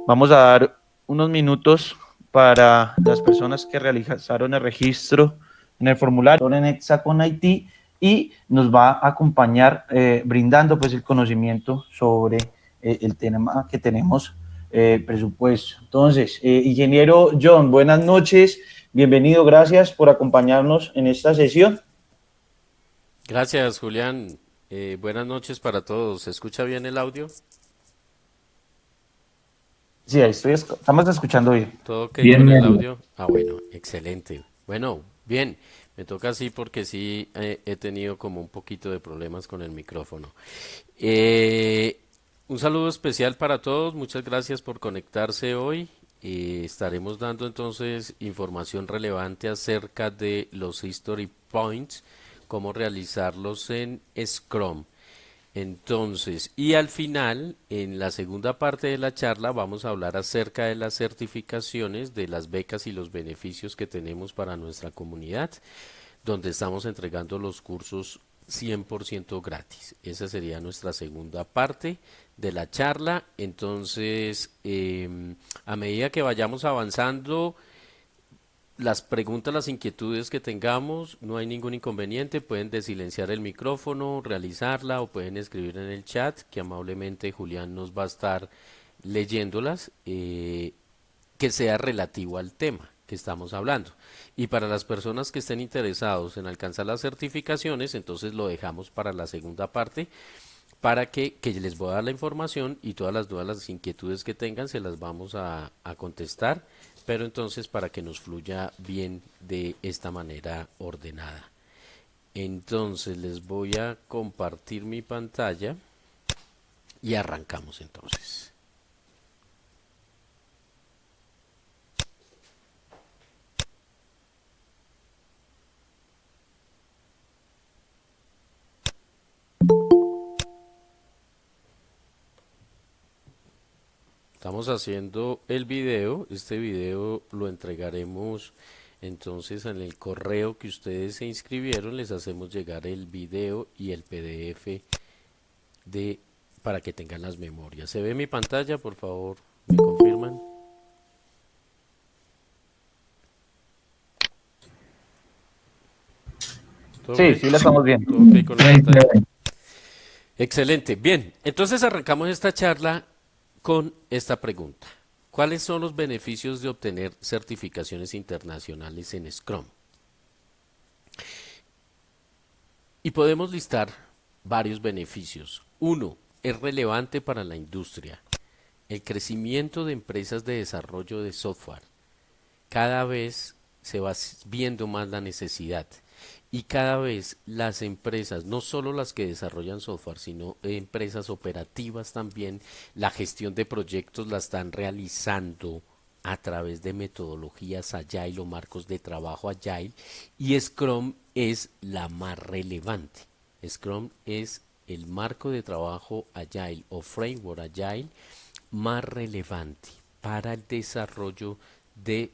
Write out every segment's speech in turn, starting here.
Vamos a dar unos minutos para las personas que realizaron el registro en el formulario en Hexacon IT y nos va a acompañar brindando pues el conocimiento sobre el tema que tenemos presupuesto. Entonces, ingeniero John, buenas noches, bienvenido, gracias por acompañarnos en esta sesión. Gracias, Julián. Buenas noches para todos. ¿Se escucha bien el audio? Sí, ahí estamos escuchando bien. ¿Todo ok Bien, con el Mary. audio? Ah, bueno, excelente. Bueno, bien. Me toca así porque sí he tenido como un poquito de problemas con el micrófono. Eh, un saludo especial para todos. Muchas gracias por conectarse hoy. Estaremos dando entonces información relevante acerca de los History Points, cómo realizarlos en Scrum. Entonces, y al final, en la segunda parte de la charla, vamos a hablar acerca de las certificaciones, de las becas y los beneficios que tenemos para nuestra comunidad, donde estamos entregando los cursos 100% gratis. Esa sería nuestra segunda parte de la charla. Entonces, a medida que vayamos avanzando, las preguntas, las inquietudes que tengamos, no hay ningún inconveniente, pueden desilenciar el micrófono, realizarla o pueden escribir en el chat, que amablemente Julián nos va a estar leyéndolas, que sea relativo al tema que estamos hablando. Y para las personas que estén interesados en alcanzar las certificaciones, entonces lo dejamos para la segunda parte, para que les voy a dar la información y todas las dudas, las inquietudes que tengan, se las vamos a contestar, pero entonces para que nos fluya bien de esta manera ordenada. Entonces les voy a compartir mi pantalla y arrancamos entonces. Estamos haciendo el video, este video lo entregaremos entonces en el correo que ustedes se inscribieron, les hacemos llegar el video y el PDF de para que tengan las memorias. ¿Se ve mi pantalla? Por favor, me confirman. ¿Todo Sí, ok? sí, la estamos viendo. ¿Todo ok con la Muy pantalla? bien. Excelente. Bien, entonces arrancamos esta charla con esta pregunta. ¿Cuáles son los beneficios de obtener certificaciones internacionales en Scrum? Y podemos listar varios beneficios. Uno, es relevante para la industria. El crecimiento de empresas de desarrollo de software. Cada vez se va viendo más la necesidad y cada vez las empresas, no solo las que desarrollan software, sino empresas operativas también, la gestión de proyectos la están realizando a través de metodologías Agile o marcos de trabajo Agile, y Scrum es la más relevante. Scrum es el marco de trabajo Agile o framework Agile más relevante para el desarrollo de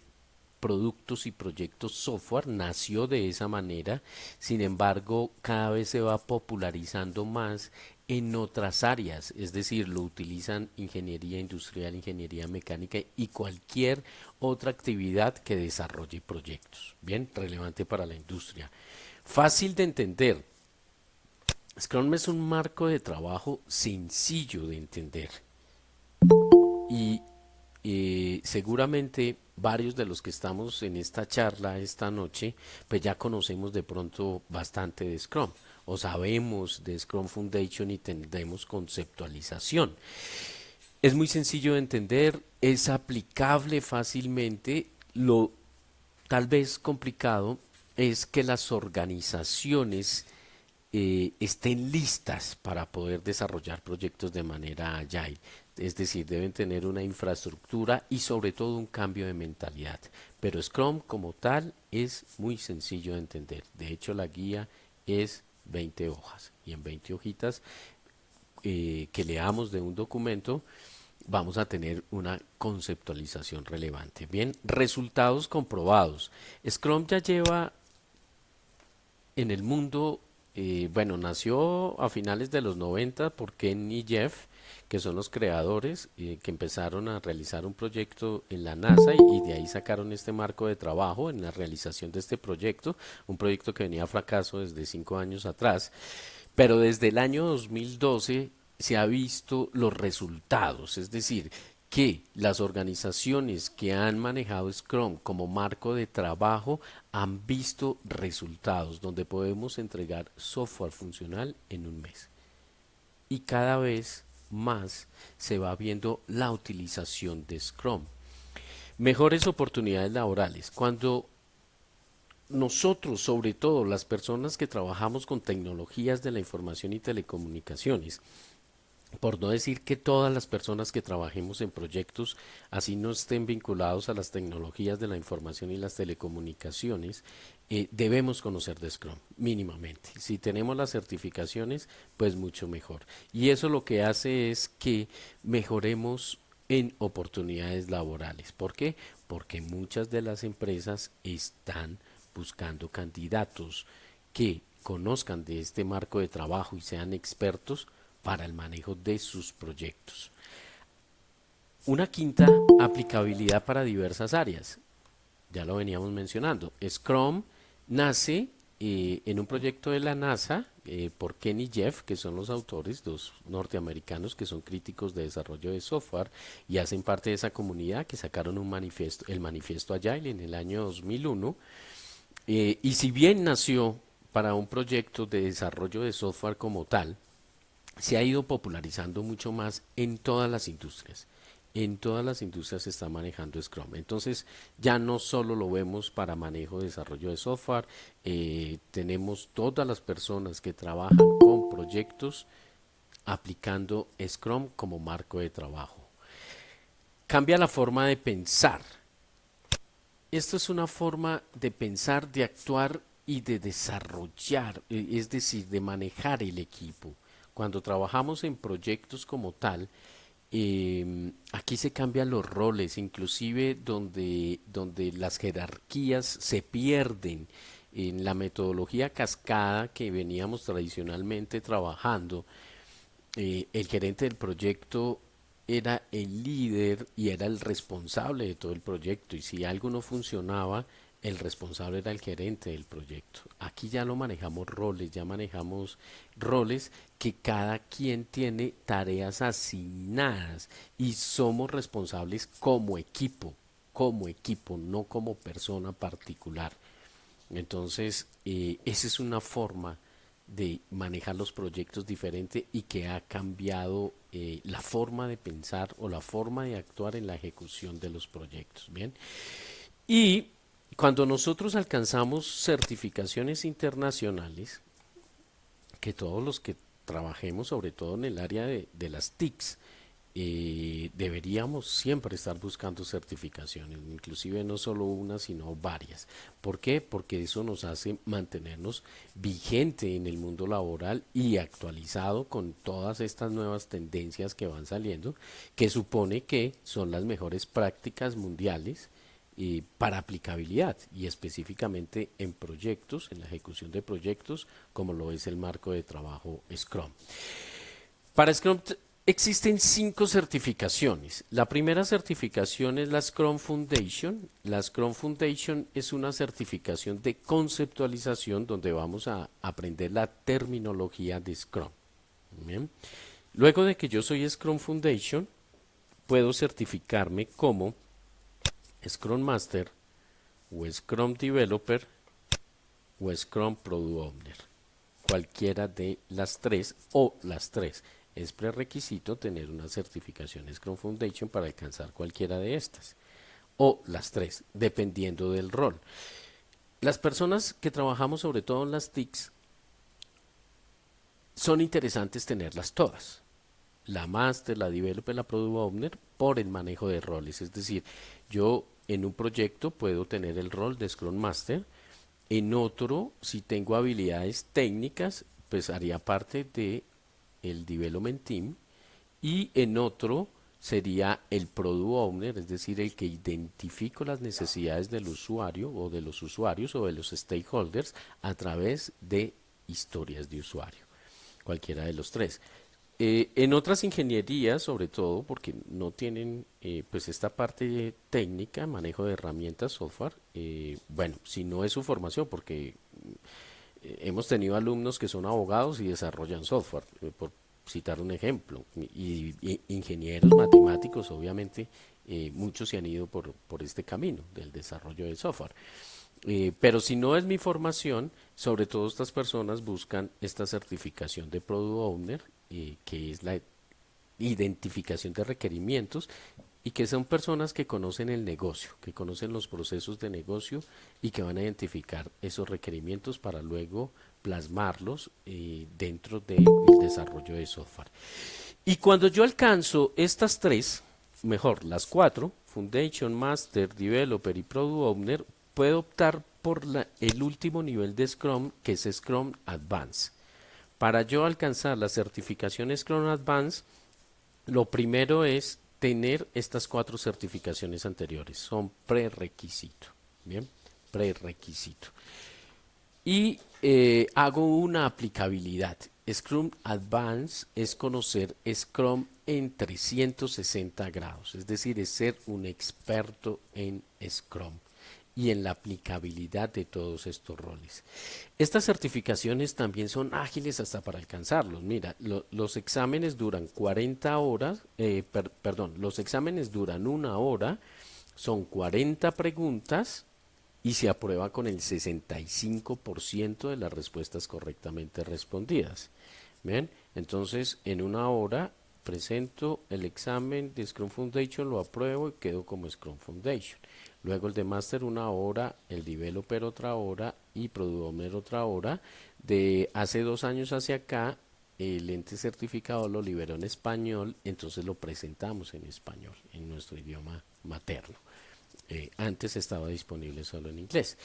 productos y proyectos software. Nació de esa manera, sin embargo cada vez se va popularizando más en otras áreas, es decir, lo utilizan ingeniería industrial, ingeniería mecánica y cualquier otra actividad que desarrolle proyectos. Bien, relevante para la industria. Fácil de entender. Scrum es un marco de trabajo sencillo de entender y seguramente varios de los que estamos en esta charla esta noche, pues ya conocemos de pronto bastante de Scrum o sabemos de Scrum Foundation y tendremos conceptualización. Es muy sencillo de entender, es aplicable fácilmente. Lo tal vez complicado es que las organizaciones estén listas para poder desarrollar proyectos de manera agile. Es decir, deben tener una infraestructura y sobre todo un cambio de mentalidad. Pero Scrum como tal es muy sencillo de entender. De hecho, la guía es 20 hojas y en 20 hojitas que leamos de un documento vamos a tener una conceptualización relevante. Bien, resultados comprobados. Scrum ya lleva en el mundo, bueno, nació a finales de los 90 por Ken y Jeff, que son los creadores que empezaron a realizar un proyecto en la NASA y de ahí sacaron este marco de trabajo en la realización de este proyecto, un proyecto que venía a fracaso desde 5 años atrás, pero desde el año 2012 se ha visto los resultados, es decir, que las organizaciones que han manejado Scrum como marco de trabajo han visto resultados donde podemos entregar software funcional en un mes. Y cada vez más se va viendo la utilización de Scrum. Mejores oportunidades laborales. Cuando nosotros, sobre todo las personas que trabajamos con tecnologías de la información y telecomunicaciones, por no decir que todas las personas que trabajemos en proyectos, así no estén vinculados a las tecnologías de la información y las telecomunicaciones, debemos conocer de Scrum, mínimamente. Si tenemos las certificaciones, pues mucho mejor. Y eso lo que hace es que mejoremos en oportunidades laborales. ¿Por qué? Porque muchas de las empresas están buscando candidatos que conozcan de este marco de trabajo y sean expertos para el manejo de sus proyectos. Una quinta, aplicabilidad para diversas áreas. Ya lo veníamos mencionando. Scrum nace en un proyecto de la NASA por Ken y Jeff, que son los autores, dos norteamericanos que son críticos de desarrollo de software y hacen parte de esa comunidad que sacaron un manifiesto, el manifiesto Agile en el año 2001. Y si bien nació para un proyecto de desarrollo de software como tal, se ha ido popularizando mucho más en todas las industrias. En todas las industrias se está manejando Scrum. Entonces ya no solo lo vemos para manejo de desarrollo de software, tenemos todas las personas que trabajan con proyectos aplicando Scrum como marco de trabajo. Cambia la forma de pensar. Esto es una forma de pensar, de actuar y de desarrollar, es decir, de manejar el equipo. Cuando trabajamos en proyectos como tal, aquí se cambian los roles, inclusive donde las jerarquías se pierden en la metodología cascada que veníamos tradicionalmente trabajando. El gerente del proyecto era el líder y era el responsable de todo el proyecto, y si algo no funcionaba, el responsable era el gerente del proyecto. Aquí ya lo manejamos roles, ya manejamos roles que cada quien tiene tareas asignadas y somos responsables como equipo, no como persona particular. Entonces, esa es una forma de manejar los proyectos diferente y que ha cambiado la forma de pensar o la forma de actuar en la ejecución de los proyectos. Bien. Y cuando nosotros alcanzamos certificaciones internacionales, que todos los que trabajemos, sobre todo en el área de las TICs, deberíamos siempre estar buscando certificaciones, inclusive no solo una, sino varias. ¿Por qué? Porque eso nos hace mantenernos vigente en el mundo laboral y actualizado con todas estas nuevas tendencias que van saliendo, que supone que son las mejores prácticas mundiales para aplicabilidad y específicamente en proyectos, en la ejecución de proyectos, como lo es el marco de trabajo Scrum. Para Scrum existen 5 certificaciones. La primera certificación es la Scrum Foundation. La Scrum Foundation es una certificación de conceptualización donde vamos a aprender la terminología de Scrum. Bien. Luego de que yo soy Scrum Foundation, puedo certificarme como Scrum Master o Scrum Developer o Scrum Product Owner. Cualquiera de las tres o las tres. Es prerequisito tener una certificación Scrum Foundation para alcanzar cualquiera de estas. O las tres, dependiendo del rol. Las personas que trabajamos sobre todo en las TICs, son interesantes tenerlas todas. La Master, la Developer, la Product Owner, por el manejo de roles. Es decir, yo en un proyecto puedo tener el rol de Scrum Master. En otro, si tengo habilidades técnicas, pues haría parte de el Development Team. Y en otro sería el Product Owner, es decir, el que identifico las necesidades del usuario o de los usuarios o de los stakeholders a través de historias de usuario. Cualquiera de los tres. En otras ingenierías, sobre todo, porque no tienen pues esta parte técnica, manejo de herramientas, software, bueno, si no es su formación, porque hemos tenido alumnos que son abogados y desarrollan software, por citar un ejemplo, y ingenieros matemáticos, obviamente, muchos se han ido por este camino del desarrollo del software. Pero si no es mi formación, sobre todo estas personas buscan esta certificación de Product Owner, que es la identificación de requerimientos y que son personas que conocen el negocio, que conocen los procesos de negocio y que van a identificar esos requerimientos para luego plasmarlos dentro del desarrollo de software. Y cuando yo alcanzo estas tres, mejor, las cuatro, Foundation, Master, Developer y Product Owner, puedo optar por el último nivel de Scrum, que es Scrum Advance. Para yo alcanzar la certificación Scrum Advance, lo primero es tener estas cuatro certificaciones anteriores. Son prerequisito. Bien, prerequisito. Y hago una aplicabilidad. Scrum Advance es conocer Scrum en 360 grados, es decir, es ser un experto en Scrum y en la aplicabilidad de todos estos roles. Estas certificaciones también son ágiles hasta para alcanzarlos. Mira, los exámenes duran 40 horas, perdón, los exámenes duran una hora, son 40 preguntas y se aprueba con el 65% de las respuestas correctamente respondidas. ¿Bien? Entonces, en una hora presento el examen de Scrum Foundation, lo apruebo y quedo como Scrum Foundation. Luego el de Master una hora, el Developer otra hora y Product Owner otra hora. De hace 2 años hacia acá, el ente certificado lo liberó en español, entonces lo presentamos en español, en nuestro idioma materno. Antes estaba disponible solo en inglés.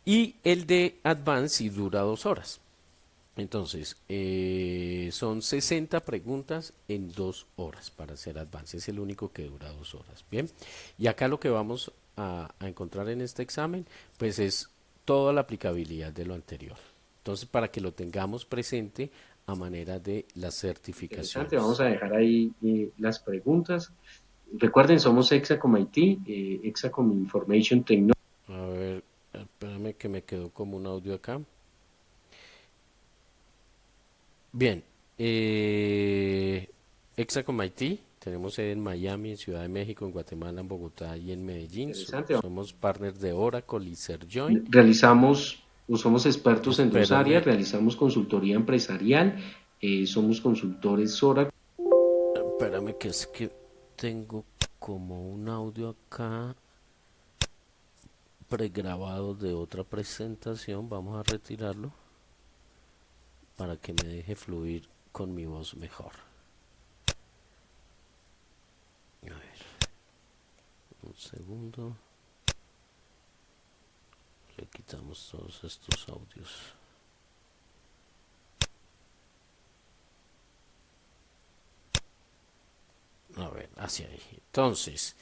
Y el de Advance sí dura 2 horas. Entonces, son 60 preguntas en 2 horas para hacer Advance. Es el único que dura 2 horas. Bien. Y acá lo que vamos a encontrar en este examen, pues es toda la aplicabilidad de lo anterior. Entonces, para que lo tengamos presente a manera de las Interesante, vamos certificaciones. a dejar ahí las preguntas. Recuerden, somos Exacom IT, Exacom Information Technology. A ver, espérame que me quedó como un audio acá. Bien, Exacom IT, tenemos sede en Miami, en Ciudad de México, en Guatemala, en Bogotá y en Medellín. Interesante. Somos partners de Oracle y SerVoint. Somos expertos en dos áreas, Espérame, realizamos consultoría empresarial, somos consultores Oracle. espérame que es que tengo como un audio acá pregrabado de otra presentación. Vamos a retirarlo para que me deje fluir con mi voz mejor. A ver, un segundo. Le quitamos todos estos audios. A ver, hacia ahí. Entonces,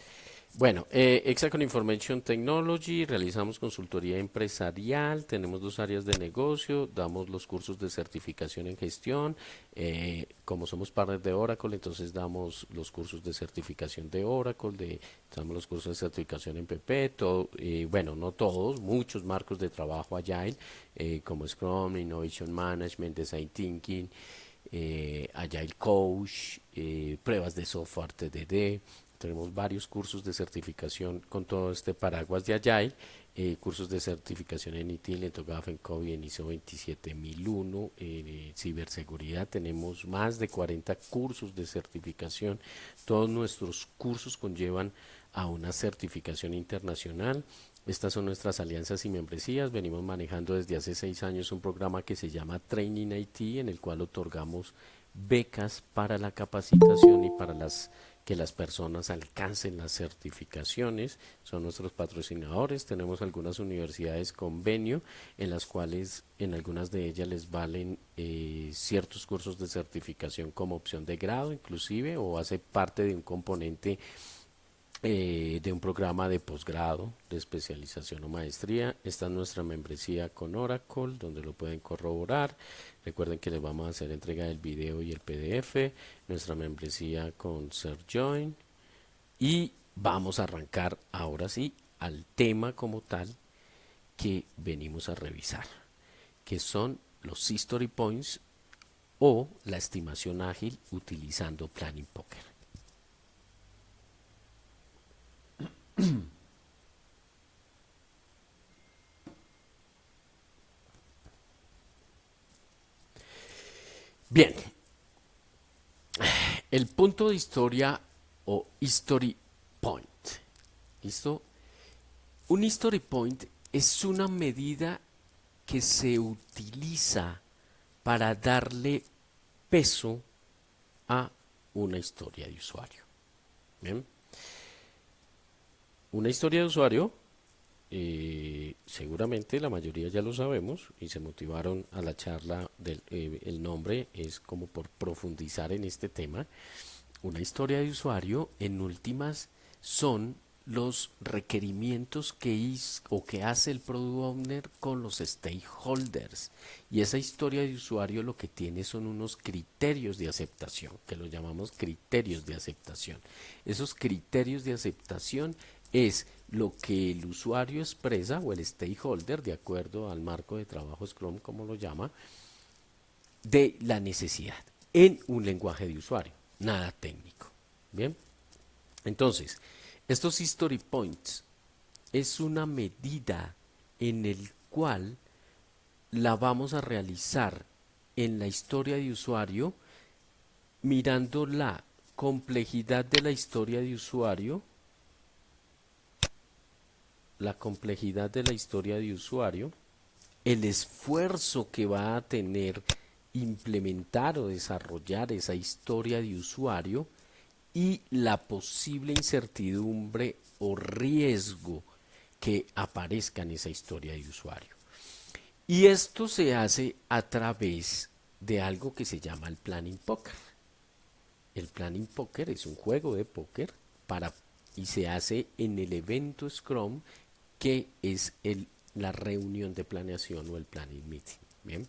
bueno, Exacon Information Technology, realizamos consultoría empresarial, tenemos 2 áreas de negocio, damos los cursos de certificación en gestión, como somos partners de Oracle, entonces damos los cursos de certificación de Oracle, damos los cursos de certificación en PP, todo, bueno, no todos, muchos marcos de trabajo Agile, como Scrum, Innovation Management, Design Thinking, Agile Coach, pruebas de software TDD. Tenemos varios cursos de certificación con todo este paraguas de Agile, cursos de certificación en ITIL, en TOGAF, en COVID, en ISO 27001, ciberseguridad. Tenemos más de 40 cursos de certificación. Todos nuestros cursos conllevan a una certificación internacional. Estas son nuestras alianzas y membresías. Venimos manejando desde hace 6 años un programa que se llama Training IT, en el cual otorgamos becas para la capacitación y para que las personas alcancen las certificaciones. Son nuestros patrocinadores. Tenemos algunas universidades convenio en las cuales en algunas de ellas les valen ciertos cursos de certificación como opción de grado inclusive, o hace parte de un componente de un programa de posgrado, de especialización o maestría. Esta es nuestra membresía con Oracle, donde lo pueden corroborar. Recuerden que les vamos a hacer entrega del video y el PDF. Nuestra membresía con SerJoin. Y vamos a arrancar ahora sí al tema como tal que venimos a revisar, que son los History Points o la estimación ágil utilizando Planning Poker. Bien, el punto de historia o History Point. ¿Listo? Un History Point es una medida que se utiliza para darle peso a una historia de usuario. Bien. Una historia de usuario, seguramente la mayoría ya lo sabemos y se motivaron a la charla el nombre es como por profundizar en este tema. Una historia de usuario en últimas son los requerimientos o que hace el product owner con los stakeholders. Y esa historia de usuario lo que tiene son unos criterios de aceptación, que los llamamos criterios de aceptación. Esos criterios de aceptación es lo que el usuario expresa o el stakeholder, de acuerdo al marco de trabajo Scrum, como lo llama, de la necesidad en un lenguaje de usuario, nada técnico. Bien, entonces, estos History Points es una medida en el cual la vamos a realizar en la historia de usuario mirando la complejidad de la historia de usuario, el esfuerzo que va a tener implementar o desarrollar esa historia de usuario y la posible incertidumbre o riesgo que aparezca en esa historia de usuario. Y esto se hace a través de algo que se llama el Planning Poker. El Planning Poker es un juego de póker y se hace en el evento Scrum, que es la reunión de planeación o el Planning Meeting. Bien,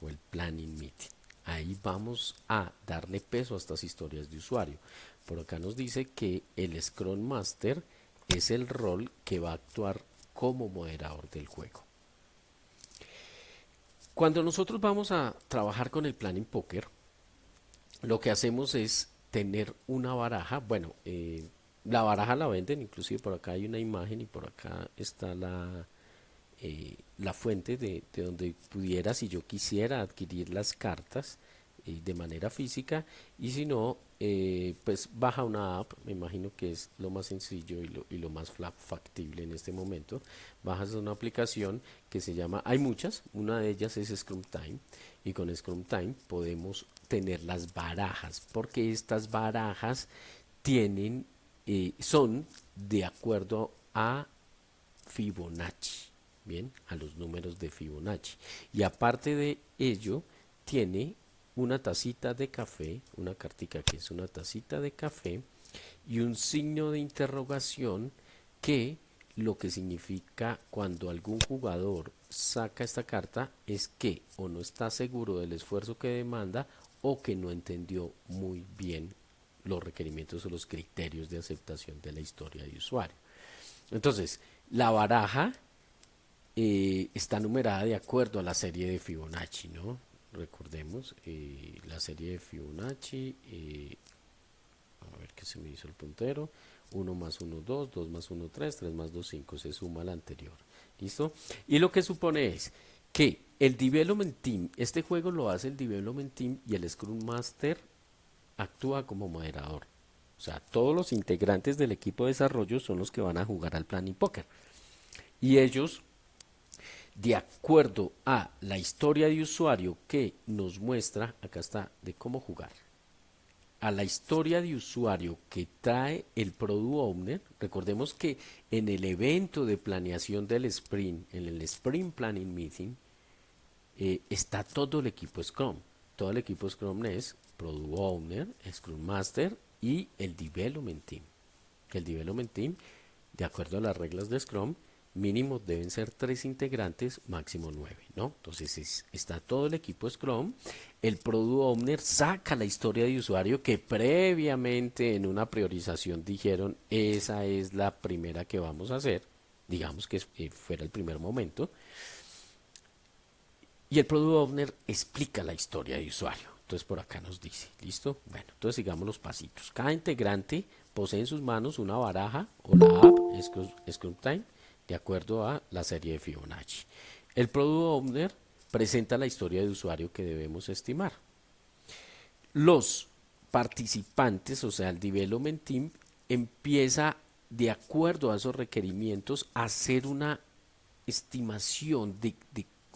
o el Planning Meeting. Ahí vamos a darle peso a estas historias de usuario. Por acá nos dice que el Scrum Master es el rol que va a actuar como moderador del juego. Cuando nosotros vamos a trabajar con el Planning Poker, lo que hacemos es tener una baraja. Bueno, la baraja la venden, inclusive por acá hay una imagen y por acá está la fuente de donde pudiera, si yo quisiera, adquirir las cartas de manera física, y si no, pues baja una app. Me imagino que es lo más sencillo y lo más factible en este momento. Bajas una aplicación que se llama, hay muchas, una de ellas es Scrum Time, y con Scrum Time podemos tener las barajas, porque estas barajas son de acuerdo a Fibonacci. Bien, a los números de Fibonacci. Y aparte de ello, tiene una tacita de café, una cartica que es una tacita de café y un signo de interrogación, que lo que significa cuando algún jugador saca esta carta es que o no está seguro del esfuerzo que demanda o que no entendió muy bien los requerimientos o los criterios de aceptación de la historia de usuario. Entonces, la baraja está numerada de acuerdo a la serie de Fibonacci, ¿no? Recordemos la serie de Fibonacci, a ver qué se me hizo el puntero, 1 más 1, 2, 2 más 1, 3, 3 más 2, 5, se suma al anterior, ¿listo? Y lo que supone es que el Development Team, este juego lo hace el Development Team y el Scrum Master actúa como moderador. O sea, todos los integrantes del equipo de desarrollo son los que van a jugar al Planning Poker. Y ellos, de acuerdo a la historia de usuario que nos muestra, acá está, de cómo jugar, a la historia de usuario que trae el Product Owner. Recordemos que en el evento de planeación del sprint, en el Sprint Planning Meeting, está todo el equipo Scrum. Todo el equipo Scrum es Product Owner, Scrum Master y el Development Team. que el development team, de acuerdo a las reglas de Scrum, mínimo deben ser 3 integrantes, máximo 9, ¿no? Entonces está todo el equipo Scrum, el Product Owner saca la historia de usuario que previamente en una priorización dijeron, esa es la primera que vamos a hacer, digamos que fuera el primer momento, y el Product Owner explica la historia de usuario. Entonces por acá nos dice, ¿listo? Bueno, entonces sigamos los pasitos. Cada integrante posee en sus manos una baraja o la app Scrum Time de acuerdo a la serie de Fibonacci. El Product Owner presenta la historia de usuario que debemos estimar. Los participantes, o sea, el Development Team, empieza de acuerdo a esos requerimientos a hacer una estimación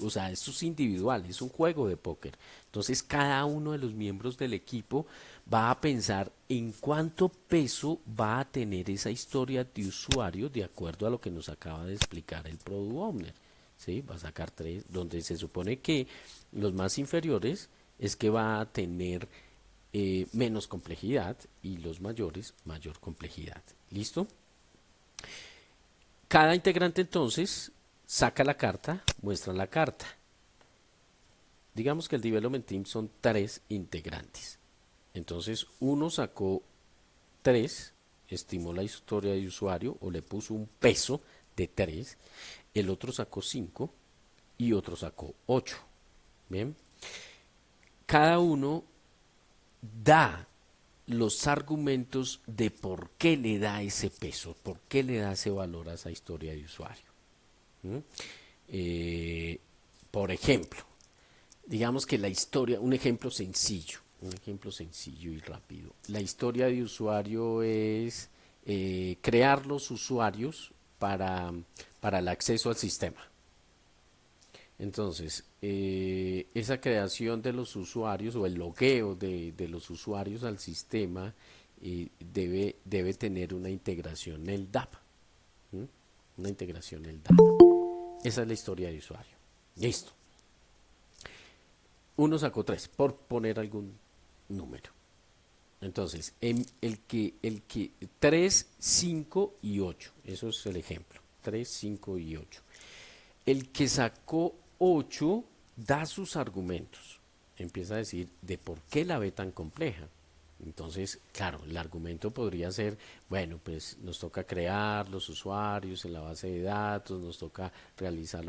o sea, esto es individual, es un juego de póker. Entonces cada uno de los miembros del equipo va a pensar en cuánto peso va a tener esa historia de usuario de acuerdo a lo que nos acaba de explicar el Product Owner. ¿Sí? Va a sacar 3, donde se supone que los más inferiores es que va a tener menos complejidad y los mayores mayor complejidad. ¿Listo? Cada integrante entonces saca la carta, muestra la carta. Digamos que el Development Team son 3 integrantes. Entonces uno sacó 3, estimó la historia de usuario o le puso un peso de 3, el otro sacó 5 y otro sacó 8. Bien, cada uno da los argumentos de por qué le da ese peso, por qué le da ese valor a esa historia de usuario. Por ejemplo, digamos que la historia, un ejemplo sencillo y rápido. La historia de usuario es crear los usuarios para el acceso al sistema. Entonces, esa creación de los usuarios o el logueo de los usuarios al sistema debe tener una integración en el DAP. ¿Mm? Una integración en el DAP. Esa es la historia de usuario. Listo. Uno sacó 3, por poner algún número. Entonces, el que 3, 5 y 8. Eso es el ejemplo. 3, 5 y 8. El que sacó 8 da sus argumentos. Empieza a decir de por qué la ve tan compleja. Entonces, claro, el argumento podría ser, bueno, pues nos toca crear los usuarios en la base de datos, nos toca realizar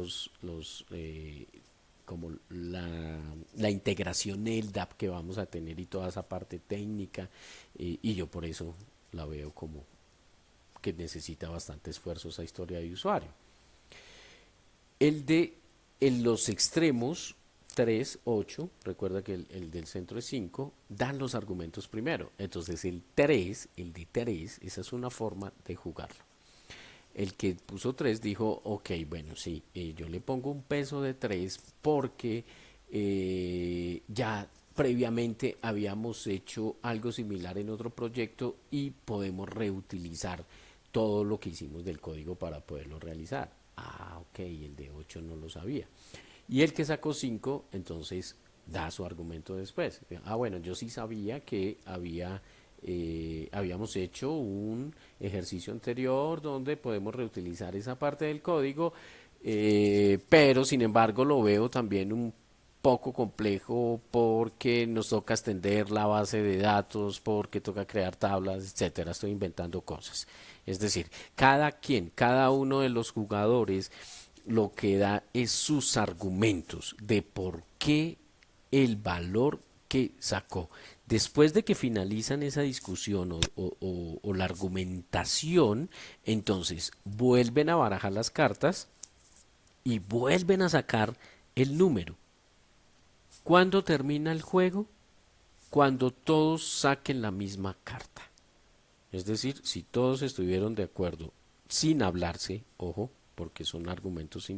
como la integración LDAP que vamos a tener y toda esa parte técnica, y yo por eso la veo como que necesita bastante esfuerzo esa historia de usuario. En los extremos 3, 8, recuerda que el del centro es 5, dan los argumentos primero. Entonces el de 3, esa es una forma de jugarlo. El que puso 3 dijo, ok, bueno, sí, yo le pongo un peso de 3 porque ya previamente habíamos hecho algo similar en otro proyecto y podemos reutilizar todo lo que hicimos del código para poderlo realizar. Ah, ok, el de 8 no lo sabía. Y el que sacó 5, entonces da su argumento después. Ah, bueno, yo sí sabía que habíamos hecho un ejercicio anterior donde podemos reutilizar esa parte del código, pero sin embargo lo veo también un poco complejo porque nos toca extender la base de datos, porque toca crear tablas, etcétera. Estoy inventando cosas. Es decir, cada uno de los jugadores lo que da es sus argumentos de por qué el valor que sacó. Después de que finalizan esa discusión o la argumentación, entonces vuelven a barajar las cartas y vuelven a sacar el número. ¿Cuándo termina el juego? Cuando todos saquen la misma carta. Es decir, si todos estuvieron de acuerdo sin hablarse, ojo, porque son argumentos,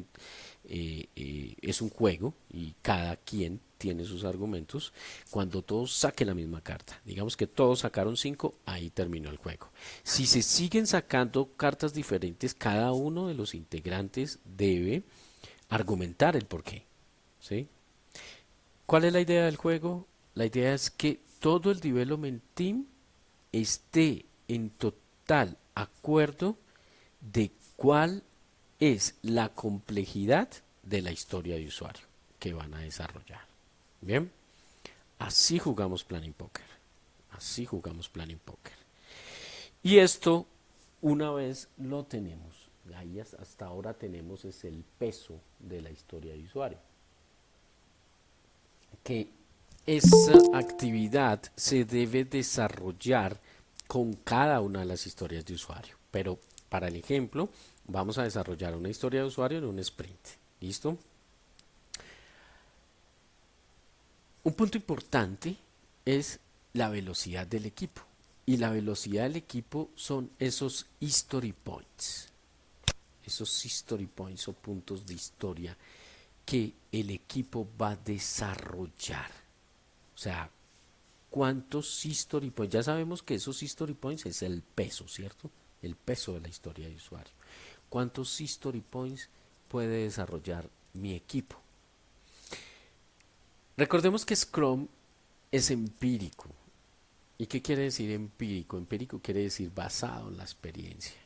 es un juego y cada quien tiene sus argumentos. Cuando todos saquen la misma carta, digamos que todos sacaron 5, ahí terminó el juego. Si se siguen sacando cartas diferentes, cada uno de los integrantes debe argumentar el porqué, ¿sí? ¿Cuál es la idea del juego? La idea es que todo el development team esté en total acuerdo de cuál es la complejidad de la historia de usuario que van a desarrollar. Bien, así jugamos Planning Poker. Así jugamos Planning Poker. Y esto, una vez lo tenemos, ahí hasta ahora tenemos es el peso de la historia de usuario. Que esa actividad se debe desarrollar con cada una de las historias de usuario. Pero para el ejemplo, vamos a desarrollar una historia de usuario en un sprint. ¿Listo? Un punto importante es la velocidad del equipo. Y la velocidad del equipo son esos history points. Esos history points o puntos de historia que el equipo va a desarrollar. O sea, ¿cuántos history points? Ya sabemos que esos history points es el peso, ¿cierto? El peso de la historia de usuario. ¿Cuántos history points puede desarrollar mi equipo? Recordemos que Scrum es empírico. ¿Y qué quiere decir empírico? Empírico quiere decir basado en la experiencia.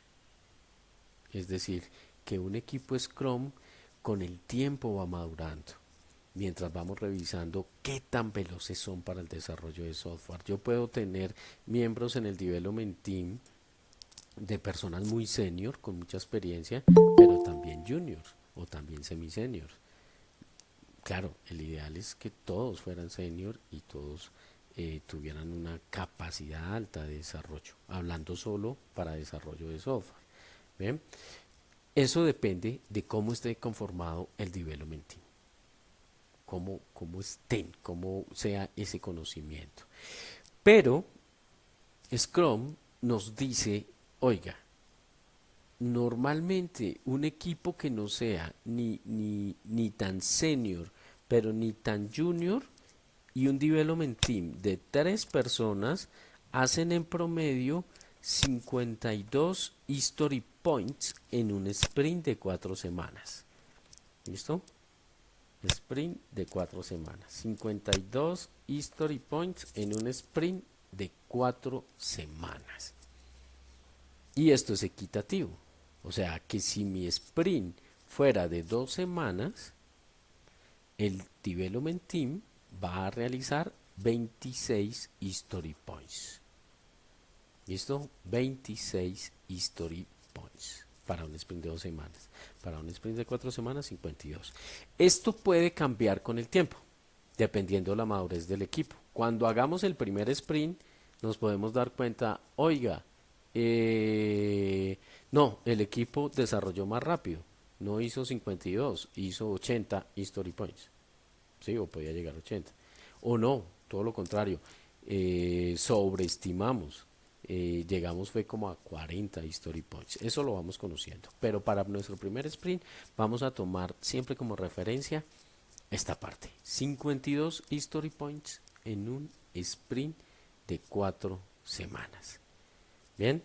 Es decir, que un equipo Scrum con el tiempo va madurando, mientras vamos revisando qué tan veloces son para el desarrollo de software. Yo puedo tener miembros en el development team de personas muy senior, con mucha experiencia, pero también juniors o también semi-seniors. Claro, el ideal es que todos fueran senior y todos tuvieran una capacidad alta de desarrollo, hablando solo para desarrollo de software. ¿Bien? Eso depende de cómo esté conformado el development team, cómo estén, cómo sea ese conocimiento. Pero Scrum nos dice, oiga, normalmente un equipo que no sea ni tan senior, pero ni tan junior, y un development team de 3 personas hacen en promedio 52 history points en un sprint de 4 semanas. ¿Listo? Sprint de 4 semanas. 52 history points en un sprint de 4 semanas. Y esto es equitativo. O sea que si mi sprint fuera de 2 semanas, el development team va a realizar 26 history points. ¿Listo? 26 history points para un sprint de 2 semanas. Para un sprint de 4 semanas, 52. Esto puede cambiar con el tiempo, dependiendo de la madurez del equipo. Cuando hagamos el primer sprint, nos podemos dar cuenta, oiga, no, el equipo desarrolló más rápido. No hizo 52, hizo 80 history points. Sí, o podía llegar a 80. O no, todo lo contrario, sobreestimamos. Llegamos fue como a 40 history points. Eso lo vamos conociendo. Pero para nuestro primer sprint vamos a tomar siempre como referencia esta parte. 52 history points en un sprint de 4 semanas. Bien,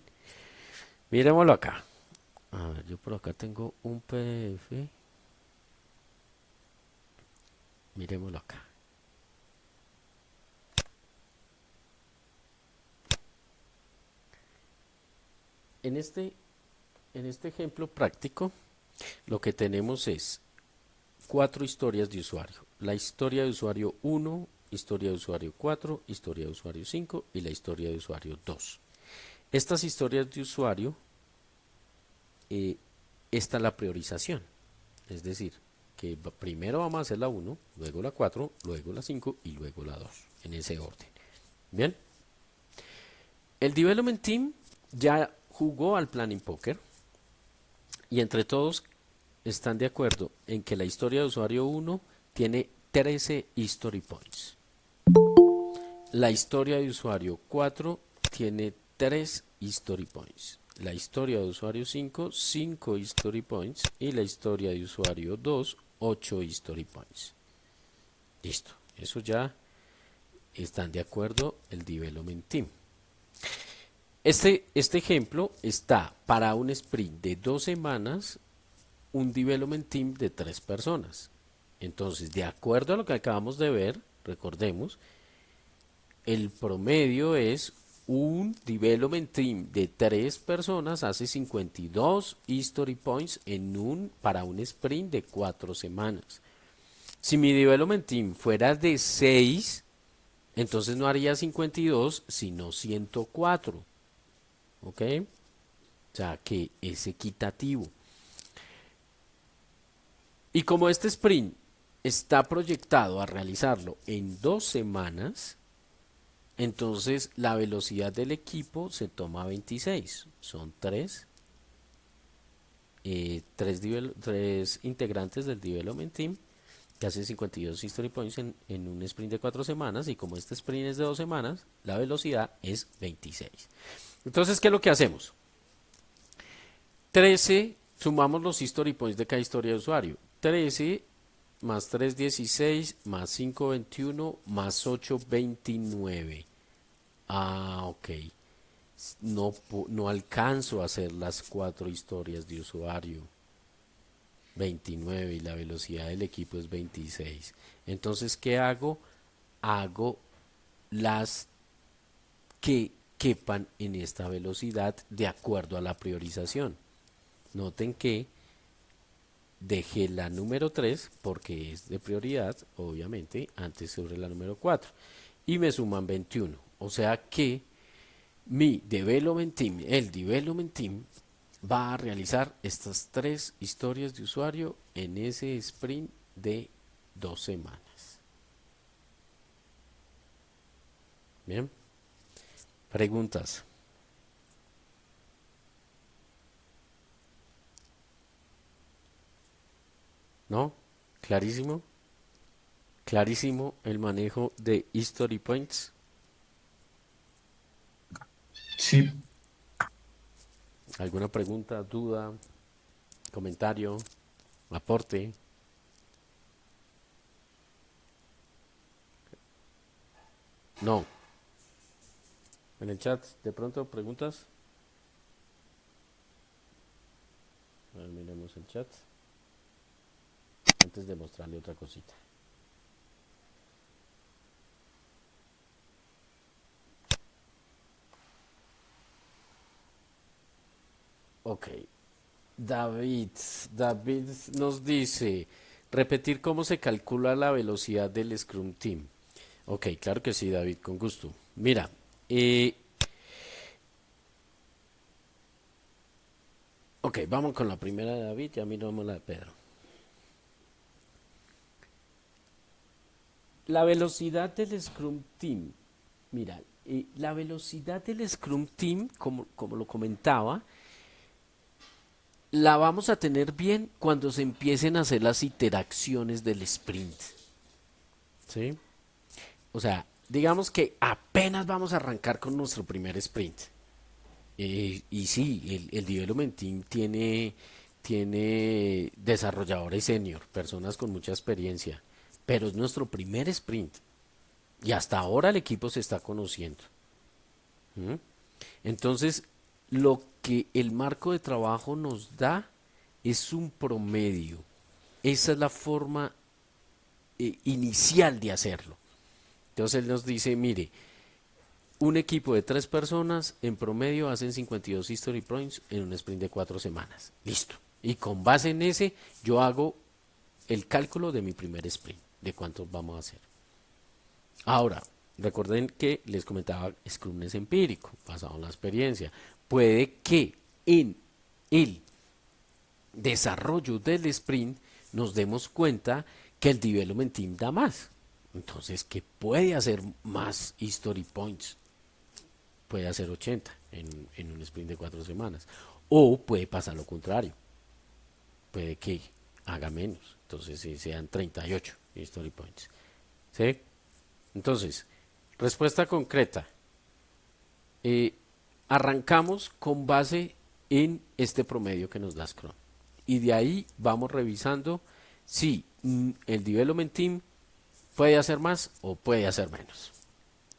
miremoslo acá. A ver, yo por acá tengo un PDF. Miremoslo acá. En este ejemplo práctico, lo que tenemos es 4 historias de usuario. La historia de usuario 1, historia de usuario 4, historia de usuario 5 y la historia de usuario 2. Estas historias de usuario, esta es la priorización. Es decir, que primero vamos a hacer la 1, luego la 4, luego la 5 y luego la 2, en ese orden. Bien. El Development Team ya jugó al Planning Poker y entre todos están de acuerdo en que la historia de usuario 1 tiene 13 history points. La historia de usuario 4 tiene 3 history points. La historia de usuario 5, 5 history points. Y la historia de usuario 2, 8 history points. Listo. Eso ya están de acuerdo el Development Team. Este ejemplo está para un sprint de 2 semanas, un Development Team de 3 personas. Entonces, de acuerdo a lo que acabamos de ver, recordemos, el promedio es un development team de 3 personas hace 52 history points para un sprint de 4 semanas. Si mi development team fuera de 6, entonces no haría 52, sino 104. ¿Ok? O sea, que es equitativo. Y como este sprint está proyectado a realizarlo en 2 semanas, entonces la velocidad del equipo se toma 26. Son tres integrantes del development team que hacen 52 history points en un sprint de 4 semanas. Y como este sprint es de 2 semanas, la velocidad es 26. Entonces, ¿qué es lo que hacemos? 13, sumamos los history points de cada historia de usuario. 13 más 3, 16, más 5, 21, más 8, 29. Ah, ok. No alcanzo a hacer las 4 historias de usuario. 29 y la velocidad del equipo es 26. Entonces, ¿qué hago? Hago las que quepan en esta velocidad de acuerdo a la priorización. Noten que dejé la número 3 porque es de prioridad, obviamente, antes sobre la número 4. Y me suman 21. O sea que el development team, va a realizar estas 3 historias de usuario en ese sprint de 2 semanas. Bien. Preguntas. ¿No? ¿Clarísimo? ¿Clarísimo el manejo de history points? Sí. ¿Alguna pregunta, duda, comentario, aporte? No. En el chat, de pronto, preguntas. A ver, miremos el chat. Antes de mostrarle otra cosita. Ok. David nos dice, repetir cómo se calcula la velocidad del Scrum Team. Ok, claro que sí, David, con gusto. Mira, ok, vamos con la primera de David, ya miramos la de Pedro. La velocidad del Scrum Team. Mira, la velocidad del Scrum Team, como lo comentaba, la vamos a tener bien cuando se empiecen a hacer las interacciones del sprint. ¿Sí? O sea, digamos que apenas vamos a arrancar con nuestro primer sprint. Y sí, el Development Team tiene desarrolladores senior, personas con mucha experiencia, pero es nuestro primer sprint. Y hasta ahora el equipo se está conociendo. ¿Mm? Entonces, lo que el marco de trabajo nos da es un promedio. Esa es la forma inicial de hacerlo. Entonces él nos dice, mire, un equipo de 3 personas en promedio hacen 52 history points en un sprint de 4 semanas. Listo. Y con base en ese, yo hago el cálculo de mi primer sprint, de cuántos vamos a hacer. Ahora, recuerden que les comentaba, Scrum es empírico, basado en la experiencia. Puede que en el desarrollo del sprint nos demos cuenta que el development team da más. Entonces, que puede hacer más history points. Puede hacer 80 en un sprint de 4 semanas. O puede pasar lo contrario. Puede que haga menos. Entonces, sean 38 history points. ¿Sí? Entonces, respuesta concreta. Arrancamos con base en este promedio que nos da Scrum. Y de ahí vamos revisando si el development team puede hacer más o puede hacer menos.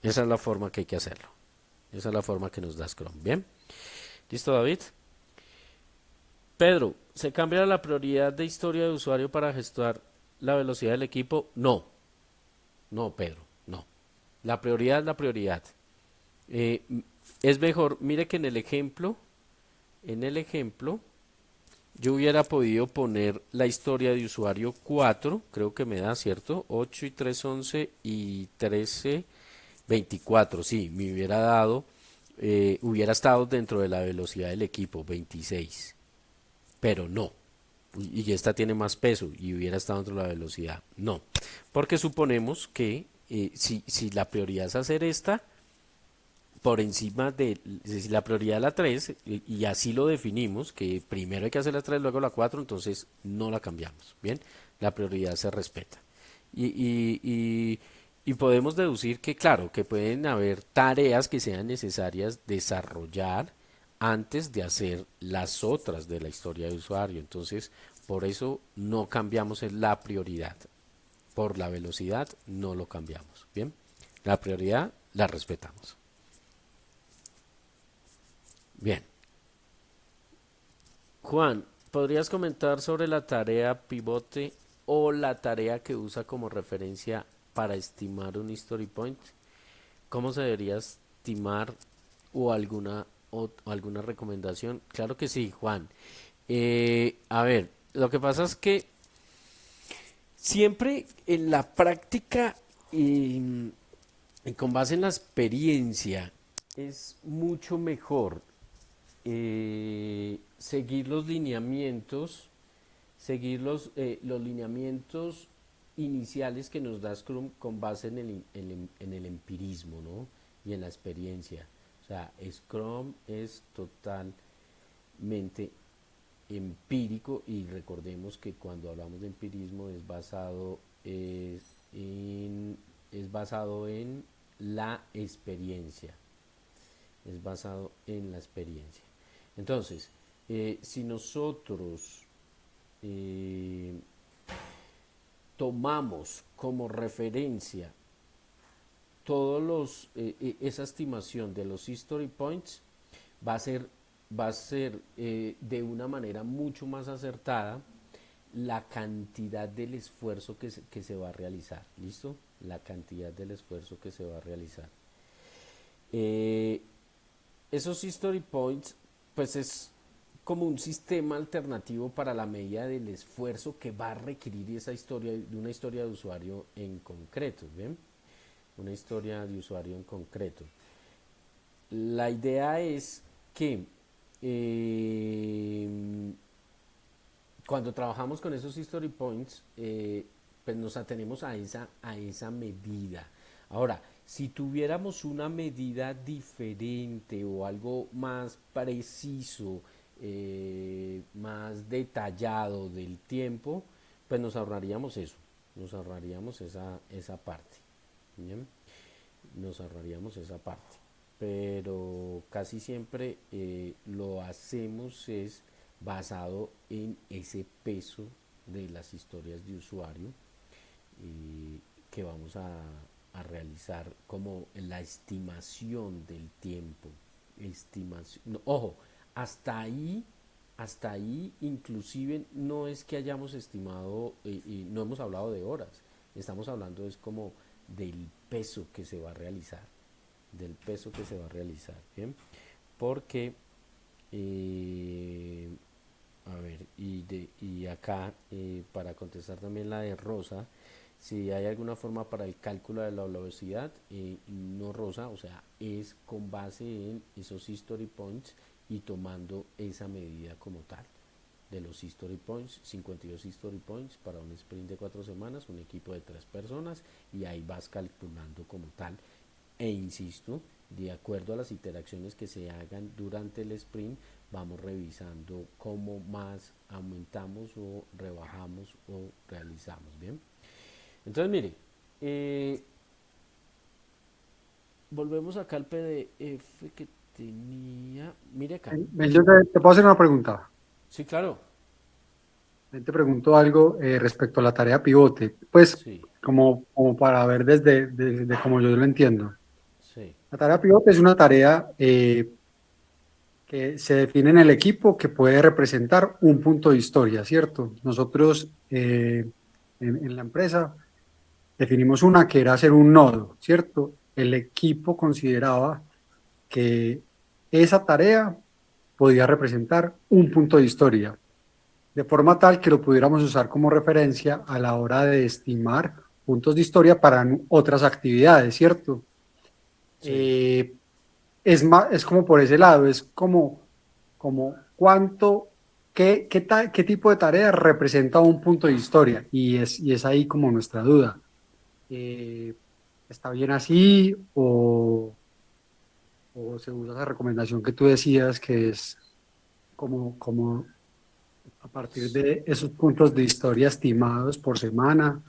Esa es la forma que hay que hacerlo. Esa es la forma que nos da Scrum. ¿Bien? ¿Listo, David? Pedro, ¿se cambia la prioridad de historia de usuario para gestionar la velocidad del equipo? No. No, Pedro, no. La prioridad es la prioridad. es mejor, mire que en el ejemplo, yo hubiera podido poner la historia de usuario 4, creo que me da, ¿cierto? 8 y 3, 11 y 13, 24, sí, me hubiera dado, hubiera estado dentro de la velocidad del equipo, 26, pero no. Y esta tiene más peso y hubiera estado dentro de la velocidad. No, porque suponemos que si la prioridad es hacer esta, por encima de si la prioridad es la 3 y así lo definimos, que primero hay que hacer la 3 luego la 4, entonces no la cambiamos. Bien, la prioridad se respeta. Y, y, y, y podemos deducir que, claro, que pueden haber tareas que sean necesarias desarrollar antes de hacer las otras de la historia de usuario. Entonces, por eso no cambiamos la prioridad. Por la velocidad no lo cambiamos. Bien, la prioridad la respetamos. Bien. Juan, ¿podrías comentar sobre la tarea pivote o la tarea que usa como referencia para estimar un history point? ¿Cómo se debería estimar o alguna recomendación? Claro que sí, Juan. A ver, lo que pasa es que siempre en la práctica y con base en la experiencia es mucho mejor seguir los lineamientos iniciales que nos da Scrum con base en el empirismo, ¿no? Y en la experiencia. O sea, Scrum es totalmente empírico y recordemos que cuando hablamos de empirismo es basado en la experiencia. Es basado en la experiencia. Entonces, si nosotros eh, tomamos como referencia esa estimación de los history points, va a ser, de una manera mucho más acertada la cantidad del esfuerzo que se va a realizar. ¿Listo? La cantidad del esfuerzo que se va a realizar. Esos history points, pues es como un sistema alternativo para la medida del esfuerzo que va a requerir esa historia, de una historia de usuario en concreto, ¿bien? Una historia de usuario en concreto. La idea es que cuando trabajamos con esos history points, pues nos atenemos a esa medida. Ahora, si tuviéramos una medida diferente o algo más preciso, más detallado del tiempo, pues nos ahorraríamos eso, nos ahorraríamos esa parte. ¿Bien? Nos ahorraríamos esa parte. Pero casi siempre lo hacemos es basado en ese peso de las historias de usuario que vamos a realizar como la estimación del tiempo. Estimación. No, ojo, hasta ahí inclusive no es que hayamos estimado y no hemos hablado de horas. Estamos hablando es como del peso que se va a realizar. Del peso que se va a realizar. ¿Bien? Porque a ver, y acá, para contestar también la de Rosa, si hay alguna forma para el cálculo de la velocidad, no Rosa, o sea, es con base en esos history points y tomando esa medida como tal. De los history points, 52 history points para un sprint de 4 semanas, un equipo de 3 personas, y ahí vas calculando como tal. E insisto, de acuerdo a las interacciones que se hagan durante el sprint, vamos revisando cómo más aumentamos o rebajamos o realizamos. Bien, entonces mire, volvemos acá al PDF que tenía. Mire acá. Yo te puedo hacer una pregunta. Sí, claro. Te pregunto algo respecto a la tarea pivote, pues Sí, como para ver desde cómo yo lo entiendo. sí, La tarea pivote es una tarea que se define en el equipo que puede representar un punto de historia, ¿cierto? Nosotros en la empresa definimos una que era hacer un nodo, ¿cierto? El equipo consideraba que esa tarea podía representar un punto de historia, de forma tal que lo pudiéramos usar como referencia a la hora de estimar puntos de historia para otras actividades, ¿cierto? Sí. Es como por ese lado, es como cuánto, qué tipo de tarea representa un punto de historia, y es ahí como nuestra duda. Eh, ¿Está bien así o se usa esa recomendación que tú decías que es como a partir de esos puntos de historia estimados por semana?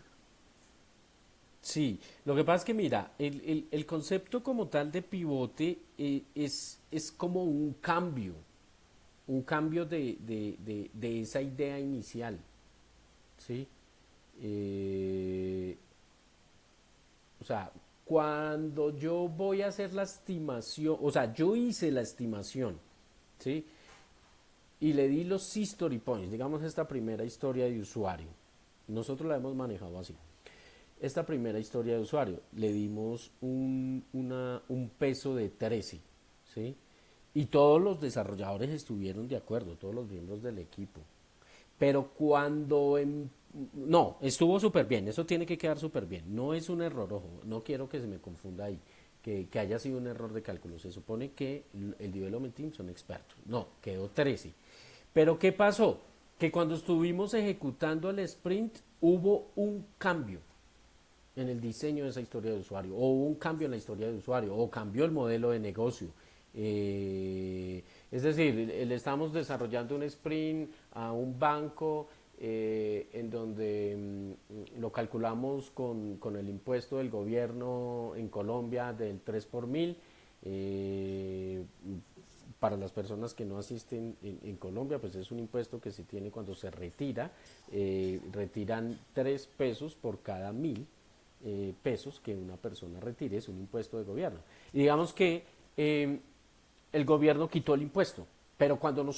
Sí, lo que pasa es que mira, el concepto como tal de pivote es como un cambio de esa idea inicial, ¿sí? Eh, o sea, cuando yo voy a hacer la estimación, o sea, yo hice la estimación, ¿sí? Y le di los history points, digamos esta primera historia de usuario. Nosotros la hemos manejado así. Esta primera historia de usuario le dimos un peso de 13, ¿sí? Y todos los desarrolladores estuvieron de acuerdo, todos los miembros del equipo. Pero no, estuvo súper bien, eso tiene que quedar súper bien. No es un error, ojo, no quiero que se me confunda ahí, que haya sido un error de cálculo. Se supone que el development team son expertos. No, quedó 13. Pero ¿qué pasó? Que cuando estuvimos ejecutando el sprint hubo un cambio en el diseño de esa historia de usuario, o hubo un cambio en la historia de usuario, o cambió el modelo de negocio. Es decir, le estamos desarrollando un sprint a un banco en donde lo calculamos con el impuesto del gobierno en Colombia del 3 por mil. Para las personas que no asisten en Colombia, pues es un impuesto que se tiene cuando se retira. Retiran 3 pesos por cada 1.000 pesos que una persona retire, es un impuesto de gobierno. Y digamos que el gobierno quitó el impuesto, pero cuando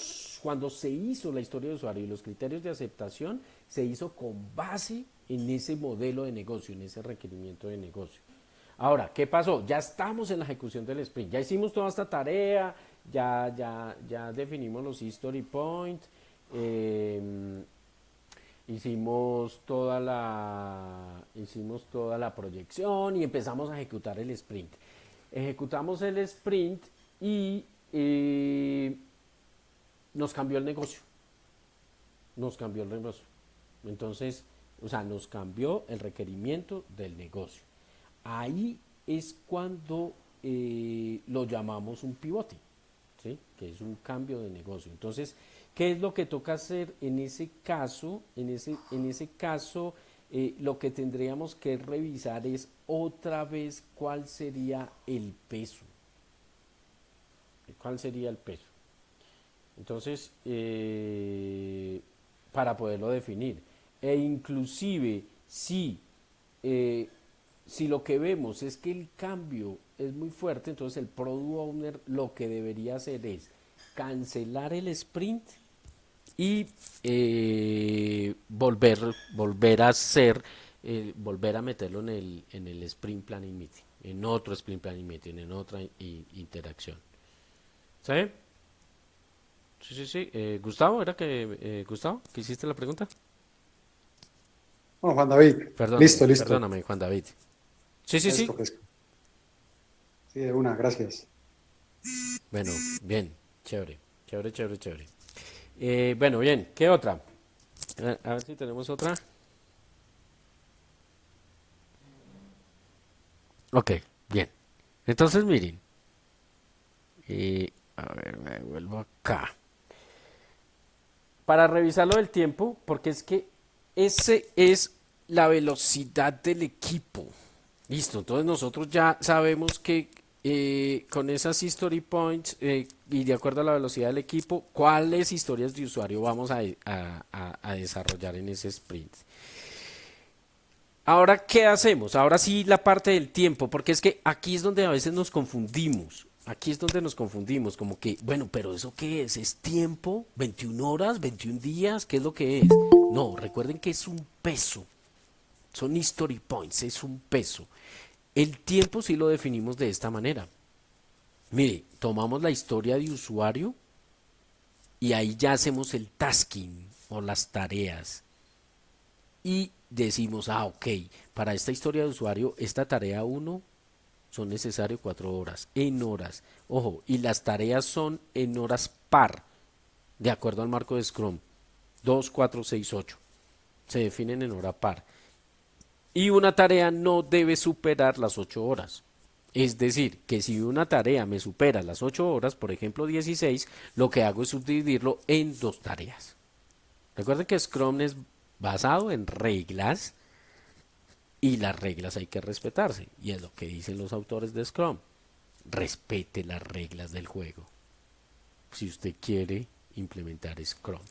se hizo la historia de usuario y los criterios de aceptación, se hizo con base en ese modelo de negocio, en ese requerimiento de negocio. Ahora, ¿qué pasó? Ya estamos en la ejecución del sprint, ya hicimos toda esta tarea, ya definimos los history points, hicimos toda la proyección y empezamos a ejecutar el sprint. Ejecutamos el sprint y nos cambió el negocio. Nos cambió el negocio. Entonces, o sea, nos cambió el requerimiento del negocio. Ahí es cuando lo llamamos un pivote, ¿sí? Que es un cambio de negocio. Entonces, ¿qué es lo que toca hacer en ese caso? En ese caso, lo que tendríamos que revisar es otra vez cuál sería el peso. ¿Cuál sería el peso? Entonces, para poderlo definir. E inclusive, si lo que vemos es que el cambio es muy fuerte, entonces el product owner lo que debería hacer es cancelar el sprint y volver a hacer, volver a meterlo en el sprint planning meeting, en otro sprint planning meeting, en otra interacción. ¿Sí? Sí, sí, sí. Gustavo, Gustavo, ¿que hiciste la pregunta? Bueno, Juan David, listo, Perdóname, listo. perdóname, Juan David. Sí, sí, Fresco, sí. fresco. Sí, de una, gracias. Bueno, bien, chévere, chévere, chévere, chévere. Bueno, bien, ¿qué otra? A ver si tenemos otra. Ok, bien. Entonces, miren, a ver, me vuelvo acá. Para revisar lo del tiempo, porque es que ese es la velocidad del equipo. Listo, entonces nosotros ya sabemos que con esas history points y de acuerdo a la velocidad del equipo, cuáles historias de usuario vamos a desarrollar en ese sprint. Ahora, ¿qué hacemos? Ahora sí la parte del tiempo, porque es que aquí es donde a veces nos confundimos. Aquí es donde nos confundimos, como que, bueno, pero ¿eso qué es? ¿Es tiempo? ¿21 horas? ¿21 días? ¿Qué es lo que es? No, recuerden que es un peso. Son history points, es un peso. El tiempo sí lo definimos de esta manera. Mire, tomamos la historia de usuario y ahí ya hacemos el tasking o las tareas y decimos, ok, para esta historia de usuario, esta tarea uno son necesarias 4 horas, en horas. Ojo, y las tareas son en horas par, de acuerdo al marco de Scrum. 2, 4, 6, 8. Se definen en hora par. Y una tarea no debe superar las 8 horas. Es decir, que si una tarea me supera las 8 horas, por ejemplo 16, lo que hago es subdividirlo en dos tareas. Recuerden que Scrum es basado en reglas y las reglas hay que respetarse. Y es lo que dicen los autores de Scrum. Respete las reglas del juego. Si usted quiere implementar Scrum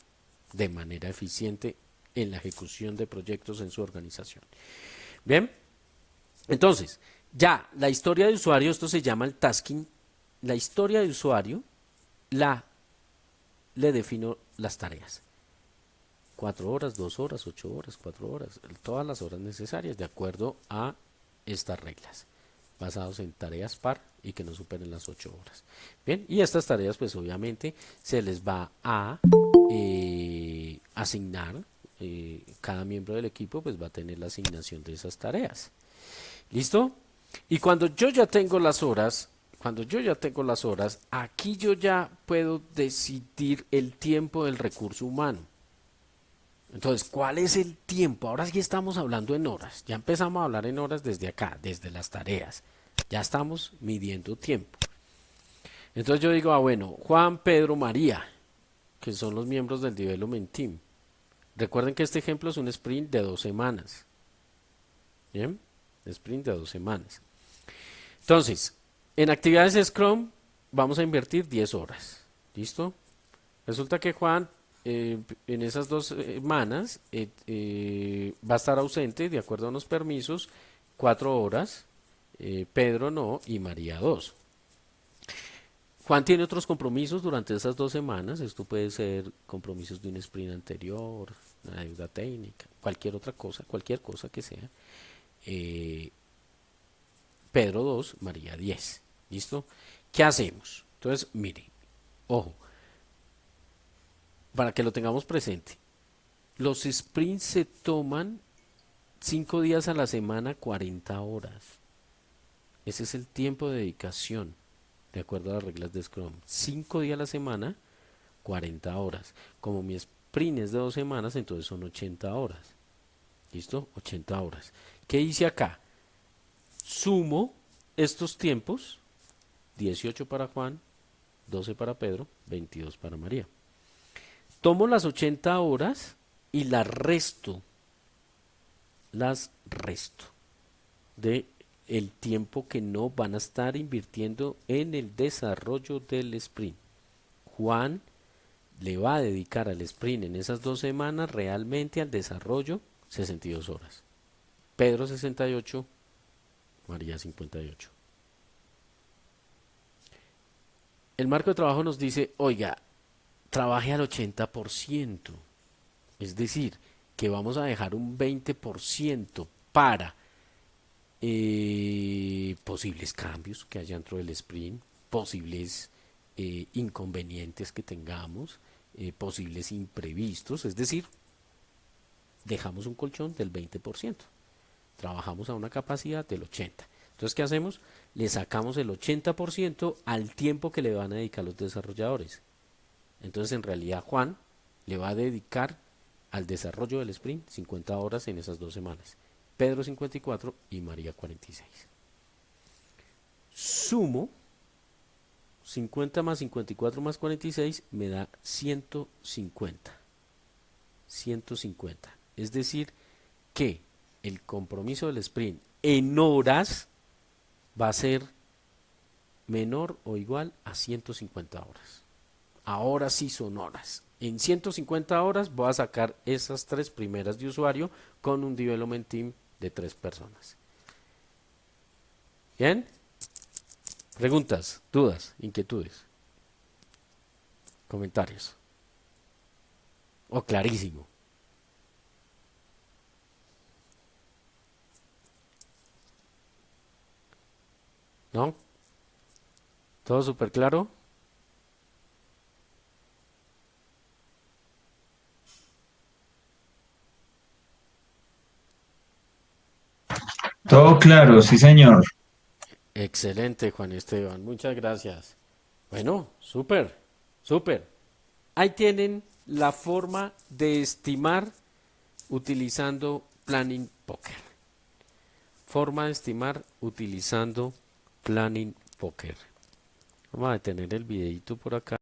de manera eficiente en la ejecución de proyectos en su organización. Bien, entonces, ya la historia de usuario, esto se llama el tasking. La historia de usuario le defino las tareas. 4 horas, 2 horas, 8 horas, 4 horas, todas las horas necesarias de acuerdo a estas reglas, basados en tareas par y que no superen las 8 horas. Bien, y estas tareas pues obviamente se les va a asignar, cada miembro del equipo pues va a tener la asignación de esas tareas. ¿Listo? Y cuando yo ya tengo las horas, aquí yo ya puedo decidir el tiempo del recurso humano. Entonces, ¿cuál es el tiempo? Ahora sí estamos hablando en horas. Ya empezamos a hablar en horas desde acá, desde las tareas. Ya estamos midiendo tiempo. Entonces yo digo, bueno, Juan, Pedro, María, que son los miembros del Development Team. Recuerden que este ejemplo es un sprint de 2 semanas. ¿Bien? Sprint de 2 semanas. Entonces, en actividades Scrum vamos a invertir 10 horas. ¿Listo? Resulta que Juan en esas 2 semanas va a estar ausente de acuerdo a unos permisos 4 horas, Pedro no y María 2. Juan tiene otros compromisos durante esas 2 semanas, esto puede ser compromisos de un sprint anterior, una deuda técnica, cualquier otra cosa, cualquier cosa que sea. Eh, Pedro 2, María 10. ¿Listo? ¿Qué hacemos? Entonces, mire, ojo, para que lo tengamos presente. Los sprints se toman 5 días a la semana, 40 horas. Ese es el tiempo de dedicación, de acuerdo a las reglas de Scrum. 5 días a la semana, 40 horas. Como mi sprint es de 2 semanas, entonces son 80 horas. ¿Listo? 80 horas. ¿Qué hice acá? Sumo estos tiempos, 18 para Juan, 12 para Pedro, 22 para María. Tomo las 80 horas y las resto de el tiempo que no van a estar invirtiendo en el desarrollo del sprint. Juan le va a dedicar al sprint en esas 2 semanas realmente al desarrollo 62 horas. Pedro 68, María 58. El marco de trabajo nos dice, oiga, trabaje al 80%. Es decir, que vamos a dejar un 20% para posibles cambios que haya dentro del sprint, posibles inconvenientes que tengamos, posibles imprevistos, es decir, dejamos un colchón del 20%, trabajamos a una capacidad del 80%. Entonces, ¿qué hacemos? Le sacamos el 80% al tiempo que le van a dedicar los desarrolladores. Entonces, en realidad, Juan le va a dedicar al desarrollo del sprint 50 horas en esas 2 semanas. Pedro 54 y María 46. Sumo 50 más 54 más 46 me da 150. 150. Es decir, que el compromiso del sprint en horas va a ser menor o igual a 150 horas. Ahora sí son horas. En 150 horas voy a sacar esas 3 primeras de usuario con un development team de 3 personas. ¿Bien? Preguntas, dudas, inquietudes, comentarios. Oh, clarísimo. ¿No? ¿Todo súper claro? Todo claro, sí, señor. Excelente, Juan Esteban. Muchas gracias. Bueno, súper, súper. Ahí tienen la forma de estimar utilizando Planning Poker. Forma de estimar utilizando Planning Poker. Vamos a detener el videito por acá.